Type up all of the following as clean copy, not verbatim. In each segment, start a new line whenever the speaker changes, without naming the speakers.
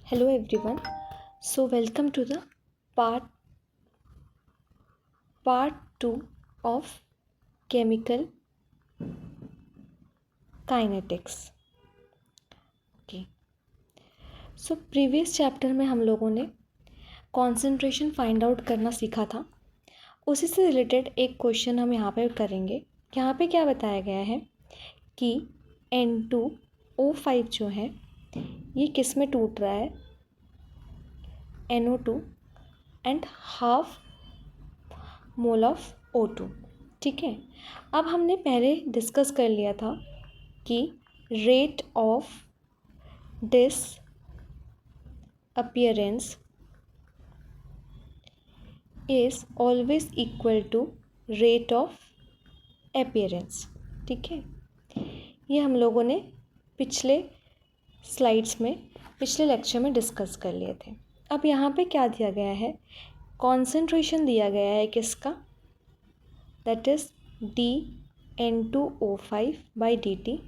Hello everyone. So welcome to the part 2 of chemical kinetics. Okay. So previous chapter में हम लोगों ने concentration find out करना सीखा था. उसी से रिलेटेड एक क्वेश्चन हम यहाँ पे करेंगे. यहाँ पे क्या बताया गया है कि N2O5 जो है ये किस में टूट रहा है, NO2 and half mole of O2. ठीक है. अब हमने पहले डिस्कस कर लिया था कि rate of disappearance is always equal to rate of appearance. ठीक है. ये हम लोगों ने पिछले स्लाइड्स में पिछले लेक्चर में डिस्कस कर लिए थे. अब यहाँ पे क्या दिया गया है, कॉन्सेंट्रेशन दिया गया है किसका, दैट इज़ DN2O5/dt.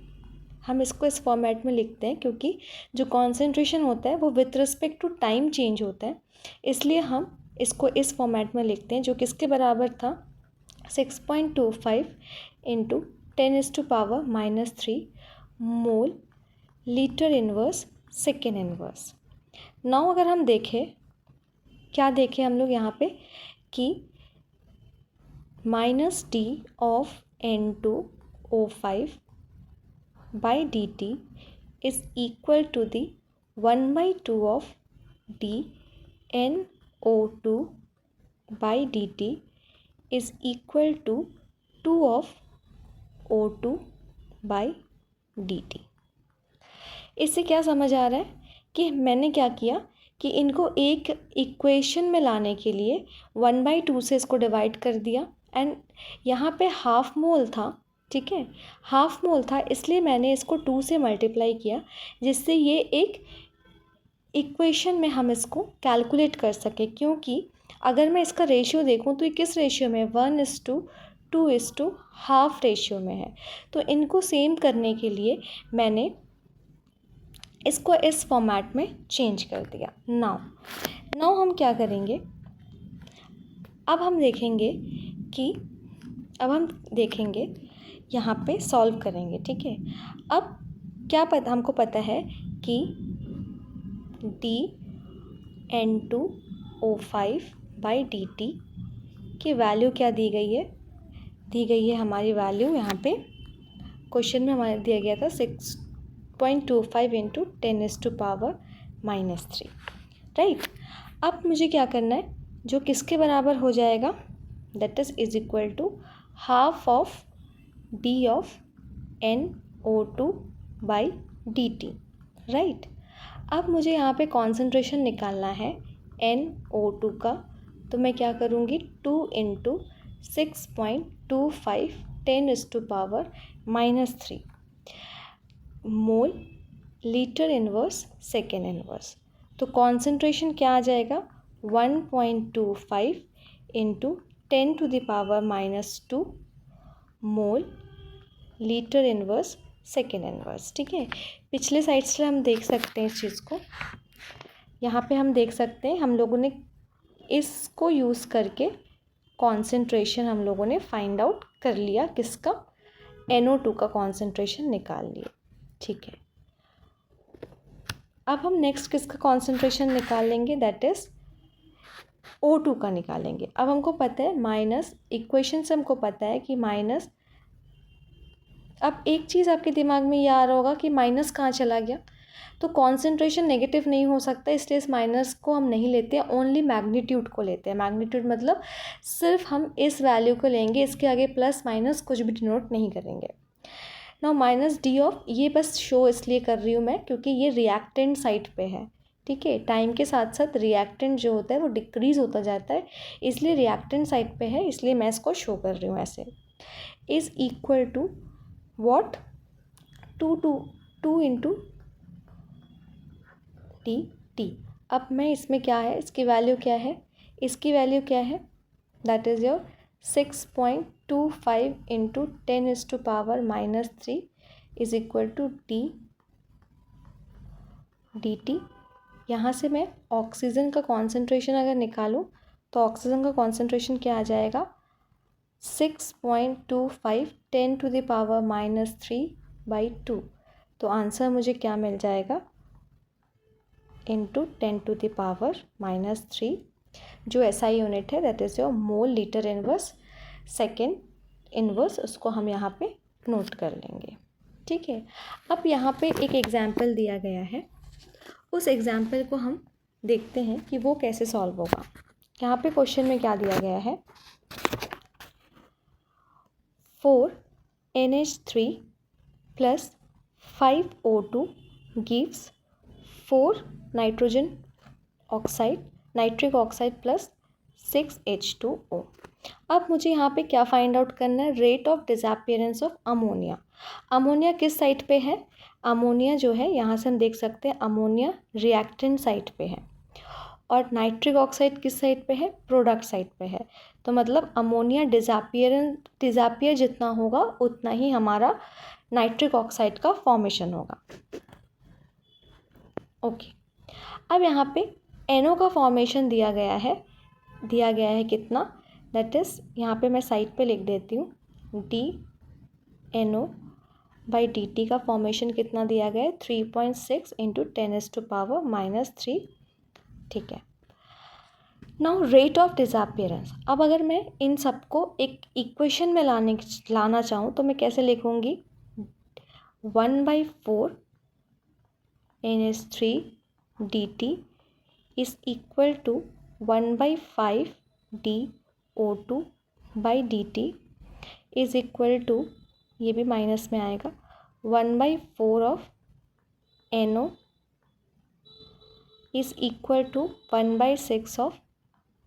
हम इसको इस फॉर्मेट में लिखते हैं क्योंकि जो कॉन्सेंट्रेशन होता है वो with respect to time change होता है, इसलिए हम इसको इस फॉर्मेट में लिखते हैं, जो किसके बराबर था 6.25 इंटू 10⁻³ मोल litre inverse second inverse. Now अगर हम देखें, क्या देखें हम लोग यहाँ पे कि -d of N2O5/dt is equal to the 1/2 of dNO2/dt is equal to 2 of O2/dt. इससे क्या समझ आ रहा है कि मैंने क्या किया कि इनको एक इक्वेशन में लाने के लिए 1/2 से इसको डिवाइड कर दिया, एंड यहाँ पे हाफ मोल था. ठीक है, हाफ मोल था इसलिए मैंने इसको 2 से मल्टीप्लाई किया, जिससे ये एक इक्वेशन में हम इसको कैलकुलेट कर सके. क्योंकि अगर मैं इसका रेशियो देखूँ तो ये किस रेशियो में है, 1:2:1/2 रेशियो में है. तो इनको सेम करने के लिए मैंने इसको इस फॉर्मेट में चेंज कर दिया. नाउ हम क्या करेंगे, अब हम देखेंगे यहाँ पे सॉल्व करेंगे. ठीक है. अब क्या पता, हमको पता है कि DN2O5/dt की वैल्यू क्या दी गई है, हमारी वैल्यू यहाँ पे क्वेश्चन में हमारे दिया गया था 6.25 इंटू 10⁻³ राइट. अब मुझे क्या करना है, जो किसके बराबर हो जाएगा, that is equal to half of D of NO2/dt right. अब मुझे यहाँ पे कॉन्सेंट्रेशन निकालना है NO2 का, तो मैं क्या करूँगी, 2 इंटू 6.25 10⁻³ मोल लीटर इनवर्स सेकेंड इनवर्स. तो कॉन्सेंट्रेशन क्या आ जाएगा, 1.25 इंटू 10⁻² मोल लीटर इनवर्स सेकेंड इनवर्स. ठीक है. पिछले साइड से हम देख सकते हैं इस चीज़ को, यहाँ पे हम देख सकते हैं हम लोगों ने इसको यूज़ करके कॉन्सेंट्रेशन हम लोगों ने फाइंड आउट कर लिया, किसका, NO2 का कॉन्सेंट्रेशन निकाल लिया. ठीक है. अब हम नेक्स्ट किसका कॉन्सेंट्रेशन निकालेंगे, दैट इज़ O2 का निकालेंगे. अब हमको पता है माइनस, इक्वेशन से हमको पता है कि माइनस. अब एक चीज़ आपके दिमाग में ये आ रहा होगा कि माइनस कहाँ चला गया, तो कॉन्सेंट्रेशन नेगेटिव नहीं हो सकता, इसलिए इस माइनस को हम नहीं लेते हैं, ओनली मैग्नीट्यूड को लेते हैं. मैग्नीट्यूड मतलब सिर्फ हम इस वैल्यू को लेंगे, इसके आगे प्लस माइनस कुछ भी डिनोट नहीं करेंगे. नाउ -d ऑफ, ये बस शो इसलिए कर रही हूँ मैं क्योंकि ये रिएक्टेंट साइड पे है. ठीक है. टाइम के साथ साथ रिएक्टेंट जो होता है वो डिक्रीज़ होता जाता है, इसलिए रिएक्टेंट साइड पे है, इसलिए मैं इसको शो कर रही हूँ ऐसे. Is equal to what, 2 into dt. अब मैं इसमें क्या है, इसकी वैल्यू क्या है, that is your 6.25 into 10⁻³ is equal to dt. यहाँ से मैं ऑक्सीजन का कॉन्सेंट्रेशन अगर निकालूँ तो ऑक्सीजन का कॉन्सेंट्रेशन क्या आ जाएगा 6.25 10⁻³ तो आंसर मुझे क्या मिल जाएगा इंटू 10⁻³ जो SI यूनिट है that is your mole litre inverse second inverse, उसको हम यहाँ पे नोट कर लेंगे। ठीक है, अब यहाँ पे एक एग्जाम्पल दिया गया है, उस एग्जाम्पल को हम देखते हैं कि वो कैसे सॉल्व होगा। यहाँ पे क्वेश्चन में क्या दिया गया है 4NH3 + 5O2 gives 4 nitric oxide + 6H2O। अब मुझे यहाँ पे क्या फाइंड आउट करना है, rate of disappearance of ammonia. Ammonia किस साइड पे है, अमोनिया जो है यहाँ से हम देख सकते हैं अमोनिया रिएक्टेंट साइड पे है और नाइट्रिक ऑक्साइड किस साइड पे है, प्रोडक्ट साइड पे है। तो मतलब अमोनिया डिसअपीयर जितना होगा उतना ही हमारा नाइट्रिक ऑक्साइड का फॉर्मेशन होगा। ओके, अब यहाँ पे NO का फॉर्मेशन दिया गया है कितना, दैट इज़ यहाँ पे मैं साइड पे लिख देती हूँ DNO/dt का फॉर्मेशन कितना दिया गया है 3.6 × 10⁻³ ठीक है। नाउ रेट ऑफ डिसअपीयरेंस, अब अगर मैं इन सबको एक इक्वेशन में लाना चाहूँ तो मैं कैसे लिखूँगी 1/4 NH3 dt is equal to 1/5 DO2/dt is equal to, ये भी माइनस में आएगा, 1/4 of NO is equal to 1/6 of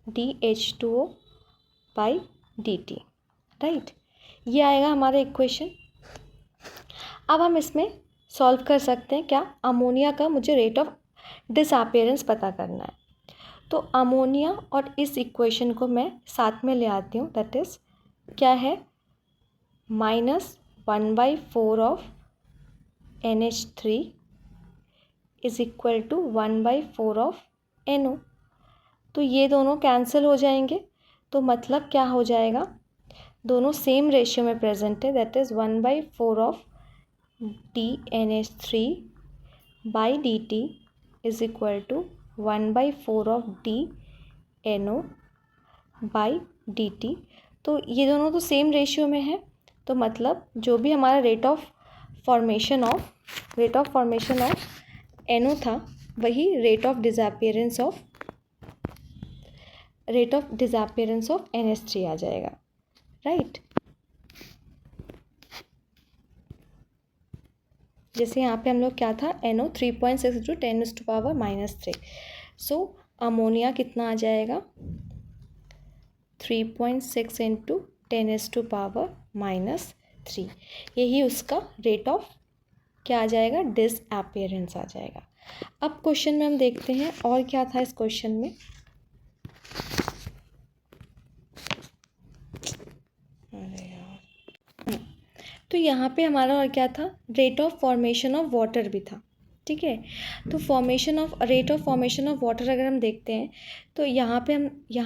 DH2O/dt, right. ये आएगा हमारा इक्वेशन। अब हम इसमें सॉल्व कर सकते हैं क्या, अमोनिया का मुझे रेट ऑफ डिसअपीयरेंस पता करना है। तो अमोनिया और इस इक्वेशन को मैं साथ में ले आती हूँ, दैट इज़ क्या है -1/4 of NH3 is equal to 1/4 of NO। तो ये दोनों कैंसिल हो जाएंगे, तो मतलब क्या हो जाएगा, दोनों सेम रेशियो में प्रेजेंट है, that is 1/4 of DNH3/dt is equal to 1/4 of DNO/dt। तो ये दोनों तो सेम रेशियो में है, तो मतलब जो भी हमारा rate of formation of NO था वही rate of disappearance of NH3 आ जाएगा, राइट। जैसे यहाँ पे हम लोग क्या था NO 3.6 × 10⁻³ सो अमोनिया कितना आ जाएगा 3.6 × 10⁻³ यही उसका रेट ऑफ क्या आ जाएगा, डिसअपीयरेंस आ जाएगा। अब क्वेश्चन में हम देखते हैं और क्या था इस क्वेश्चन में। तो यहाँ पे हमारा और क्या था, rate of formation of water भी था, ठीक है। तो rate of formation of water अगर हम देखते हैं तो यहाँ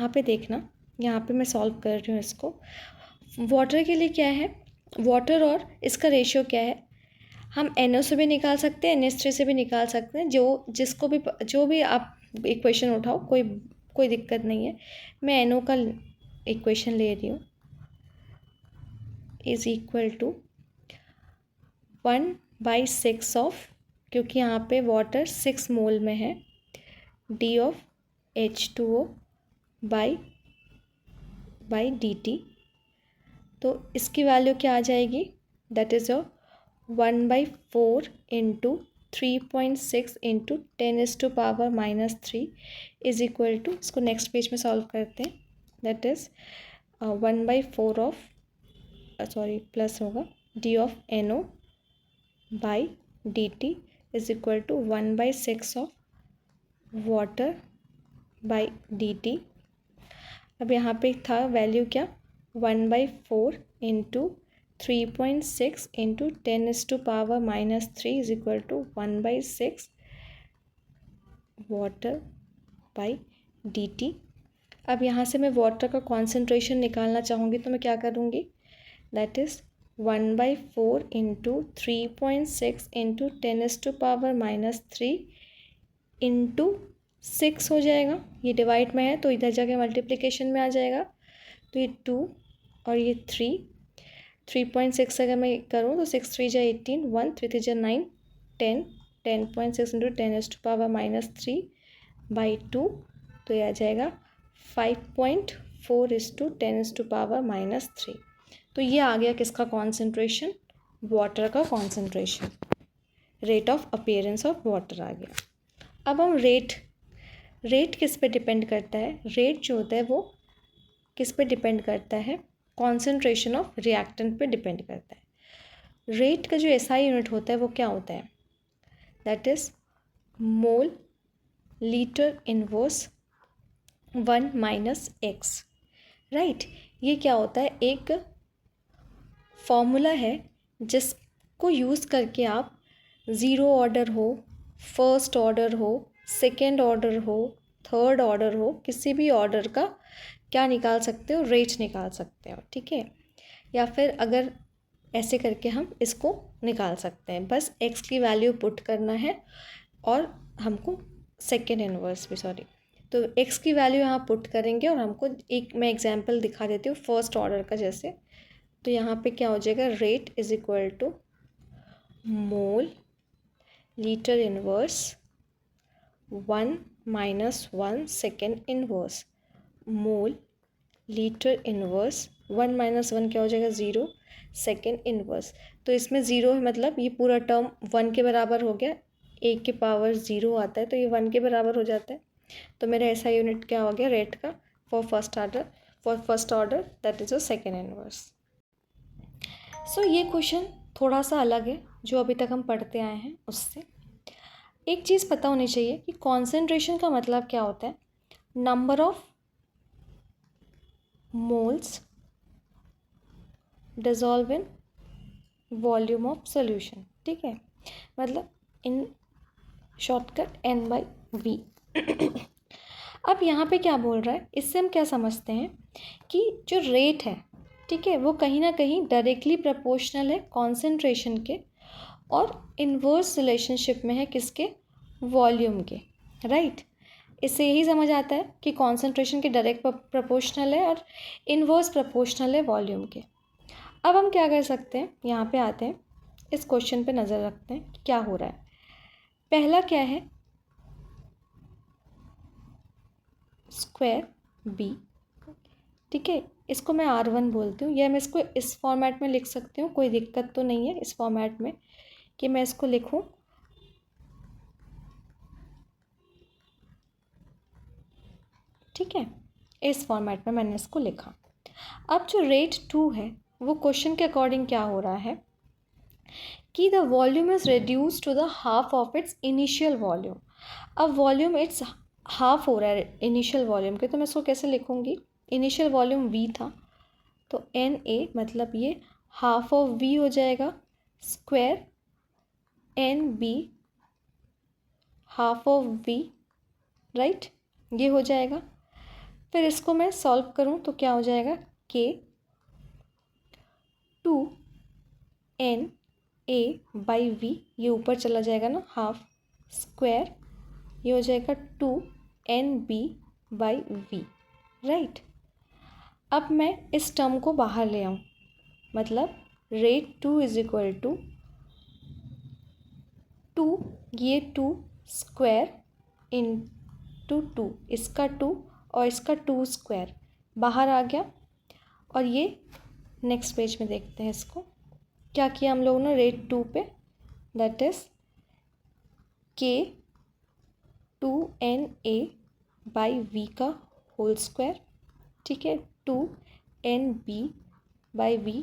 पे देखना, यहाँ पे मैं सॉल्व कर रही हूँ इसको। वाटर के लिए क्या है, वाटर और इसका रेशियो क्या है, हम NO से भी निकाल सकते हैं, NH3 से भी निकाल सकते हैं, जो भी आप इक्वेशन उठाओ, कोई दिक्कत नहीं है। मैं NO का इक्वेशन ले रही हूँ, इज़ इक्वल टू 1/6 ऑफ, क्योंकि यहाँ पे वाटर 6 मोल में है, D ऑफ H2O/dt। तो इसकी वैल्यू क्या आ जाएगी, that is 1/4 × 3.6 × 10⁻³ is equal to, इसको नेक्स्ट पेज में सॉल्व करते हैं, दैट इज़ 1/4 ऑफ प्लस होगा D of NO/dt is equal to 1/6 of water/dt। अब यहाँ पे था वैल्यू क्या, 1/4 × 3.6 × 10⁻³ is equal to 1/6 water by dt। अब यहाँ से मैं वाटर का कॉन्सेंट्रेशन निकालना चाहूँगी तो मैं क्या करूँगी, that is 1/4 into 3.6 into 10⁻³ into 6 हो जाएगा। ये डिवाइड में है तो इधर जाके मल्टीप्लिकेशन में आ जाएगा, तो ये 2 और ये 3.6 अगर मैं करूँ तो 6 3 जा 18, 1 3 3 जा 9, 10, 10.6 इंटू 10⁻³ तो ये आ जाएगा 5.4:10⁻³। तो ये आ गया किसका कॉन्सेंट्रेशन, वाटर का concentration, rate of appearance of water आ गया। अब हम रेट किस पे डिपेंड करता है, रेट जो होता है वो किस पे डिपेंड करता है, कॉन्सेंट्रेशन ऑफ रिएक्टेंट पे डिपेंड करता है। रेट का जो एसआई यूनिट होता है वो क्या होता है, that is mole litre inverse 1 - x, right. ये क्या होता है, एक फॉर्मूला है जिसको यूज़ करके आप ज़ीरो ऑर्डर हो, फर्स्ट ऑर्डर हो, सेकेंड ऑर्डर हो, थर्ड ऑर्डर हो, किसी भी ऑर्डर का क्या निकाल सकते हो, रेट निकाल सकते हो, ठीक है। या फिर अगर ऐसे करके हम इसको निकाल सकते हैं, बस x की वैल्यू पुट करना है और हमको सेकेंड इनवर्स भी तो x की वैल्यू यहाँ पुट करेंगे और हमको एक मैं एग्जांपल दिखा देती हूँ फर्स्ट ऑर्डर का जैसे। तो यहाँ पे क्या हो जाएगा, rate is equal to mole litre inverse 1 - 1 second inverse, mole litre inverse 1 - 1 क्या हो जाएगा, 0 सेकेंड इनवर्स। तो इसमें 0 है मतलब ये पूरा टर्म 1 के बराबर हो गया, 1 के पावर 0 आता है तो ये 1 के बराबर हो जाता है। तो मेरा ऐसा यूनिट क्या हो गया रेट का for first order that is a second inverse. So ये क्वेश्चन थोड़ा सा अलग है जो अभी तक हम पढ़ते आए हैं उससे। एक चीज़ पता होनी चाहिए कि कॉन्सेंट्रेशन का मतलब क्या होता है, number of moles dissolve in volume of solution, ठीक है, मतलब इन शॉर्टकट N/V। अब यहाँ पे क्या बोल रहा है, इससे हम क्या समझते हैं कि जो रेट है, ठीक है, वो कहीं ना कहीं डायरेक्टली प्रोपोर्शनल है कॉन्सेंट्रेशन के और इन्वर्स रिलेशनशिप में है किसके, वॉल्यूम के, राइट। इससे यही समझ आता है कि कॉन्सेंट्रेशन के डायरेक्ट प्रोपोर्शनल है और इन्वर्स प्रोपोर्शनल है वॉल्यूम के। अब हम क्या कर सकते हैं, यहाँ पे आते हैं, इस क्वेश्चन पे नज़र रखते हैं कि क्या हो रहा है। पहला क्या है, स्क्वायर बी, ठीक है, इसको मैं R1 बोलती हूँ, या मैं इसको इस फॉर्मेट में लिख सकती हूँ, कोई दिक्कत तो नहीं है इस फॉर्मेट में कि मैं इसको लिखूँ, ठीक है, इस फॉर्मेट में मैंने इसको लिखा। अब जो रेट 2 है वो क्वेश्चन के अकॉर्डिंग क्या हो रहा है कि the volume is reduce to the half of its initial volume. अब वॉल्यूम इट्स हाफ हो रहा है इनिशियल वॉल्यूम के, तो मैं इसको कैसे लिखूँगी, इनिशियल वॉल्यूम V था तो NA मतलब ये हाफ ऑफ V हो जाएगा, square NB half of V, right, ये हो जाएगा। फिर इसको मैं सॉल्व करूँ तो क्या हो जाएगा, K 2NA/V, ये ऊपर चला जाएगा ना हाफ, स्क्वायर ये हो जाएगा 2NB/V, राइट। अब मैं इस टर्म को बाहर ले आऊँ, मतलब रेट 2 इज इक्वल टू 2, ये 2 स्क्वायर इंटू 2, इसका 2 और इसका 2 स्क्वायर बाहर आ गया। और ये नेक्स्ट पेज में देखते हैं इसको क्या किया हम लोगों ने रेट 2 पे, दैट इज़ K 2NA/V का होल स्क्वायर, ठीक है, 2NB/V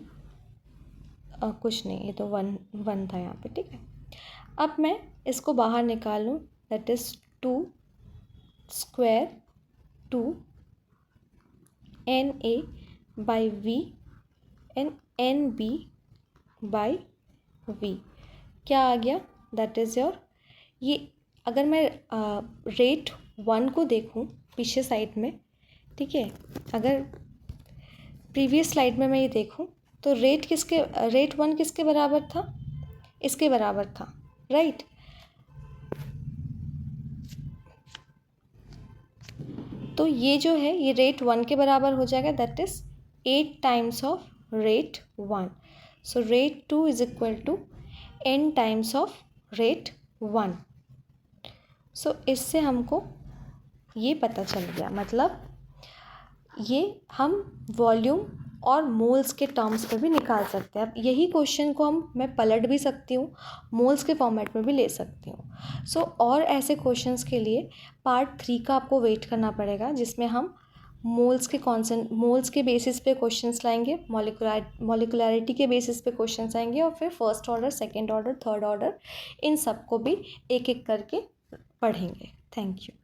कुछ नहीं, ये तो 1 था यहाँ पे, ठीक है। अब मैं इसको बाहर निकाल लूँ, that is 2 square 2NA/V and NB/V क्या आ गया, दैट इज़ योर, ये अगर मैं रेट 1 को देखूं पीछे साइड में, ठीक है, अगर प्रीवियस स्लाइड में मैं ये देखूं तो रेट 1 किसके बराबर था, इसके बराबर था, राइट। तो ये जो है ये रेट 1 के बराबर हो जाएगा, that is 8 times of rate 1। So rate 2 is equal to n times of rate 1। So इससे हमको ये पता चल गया, मतलब ये हम वॉल्यूम और मोल्स के टर्म्स पर भी निकाल सकते हैं। अब यही क्वेश्चन को मैं पलट भी सकती हूँ, मोल्स के फॉर्मेट में भी ले सकती हूँ। सो और ऐसे क्वेश्चंस के लिए पार्ट 3 का आपको वेट करना पड़ेगा, जिसमें हम मोल्स के बेसिस पे क्वेश्चंस लाएंगे, मॉलिकुलरिटी के बेसिस पे क्वेश्चंस आएंगे, और फिर first order, second order, third order, इन सबको भी एक एक करके पढ़ेंगे। Thank you.